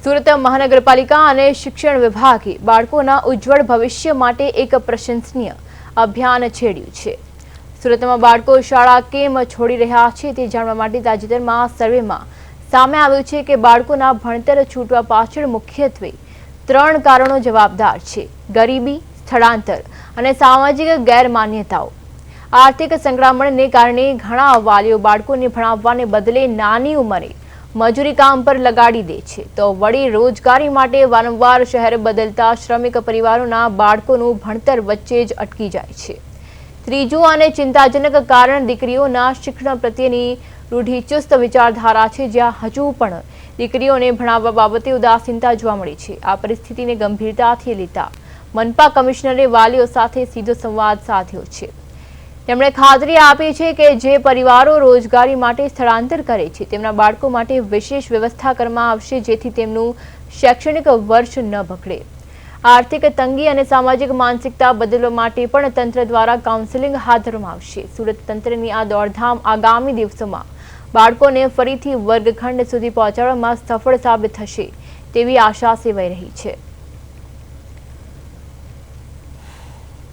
સુરત મહાનગરપાલિકા અને શિક્ષણ વિભાગે બાળકોના ઉજ્જવળ ભવિષ્ય માટે એક પ્રશંસનીય અભિયાન છેડ્યું છે। સુરતમાં બાળકો શાળા કેમ છોડી રહ્યા છે તે જાણવા માટે તાજેતરમાં સર્વેમાં સામે આવ્યું છે કે બાળકોના ભણતર છૂટવા પાછળ મુખ્યત્વે 3 કારણો જવાબદાર છે: ગરીબી, સ્થળાંતર અને સામાજિક ગેરમાન્યતાઓ। આર્થિક સંકળામણને કારણે ઘણા વાલીઓ બાળકોને ભણાવવાને બદલે નાની ઉંમરે મજૂરી કામ પર લગાડી દે છે, તો વળી રોજગારી માટે વારંવાર શહેર બદલતા શ્રમિક પરિવારોના બાળકોનું ભણતર વચ્ચે જ અટકી જાય છે। ત્રીજું અને ચિંતાજનક કારણ દીકરીઓના શિક્ષણ પ્રત્યેની રૂઢિચુસ્ત વિચારધારા છે, જ્યાં હજુ પણ દીકરીઓને ભણાવવા બાબતે ઉદાસીનતા જોવા મળી છે। આ પરિસ્થિતિને ગંભીરતાથી લેતા મનપા કમિશનરે વાલીઓ સાથે સીધો સંવાદ સાધ્યો છે। તેમણે ખાતરી આપી છે કે જે પરિવારો રોજગારી માટે સ્થળાંતર કરે છે તેમના બાળકો માટે વિશેષ વ્યવસ્થા કરવામાં આવશે, જેથી તેમનું શૈક્ષણિક વર્ષ ન બગડે। આર્થિક તંગી અને સામાજિક માનસિકતા બદલવા માટે પણ તંત્ર દ્વારા કાઉન્સેલિંગ હાથ ધરવામાં આવશે। સુરત તંત્રની આ દોડધામ આગામી દિવસોમાં બાળકોને ફરીથી વર્ગખંડ સુધી પહોંચાડવામાં સફળ સાબિત થશે તેવી આશા સેવાઈ રહી છે।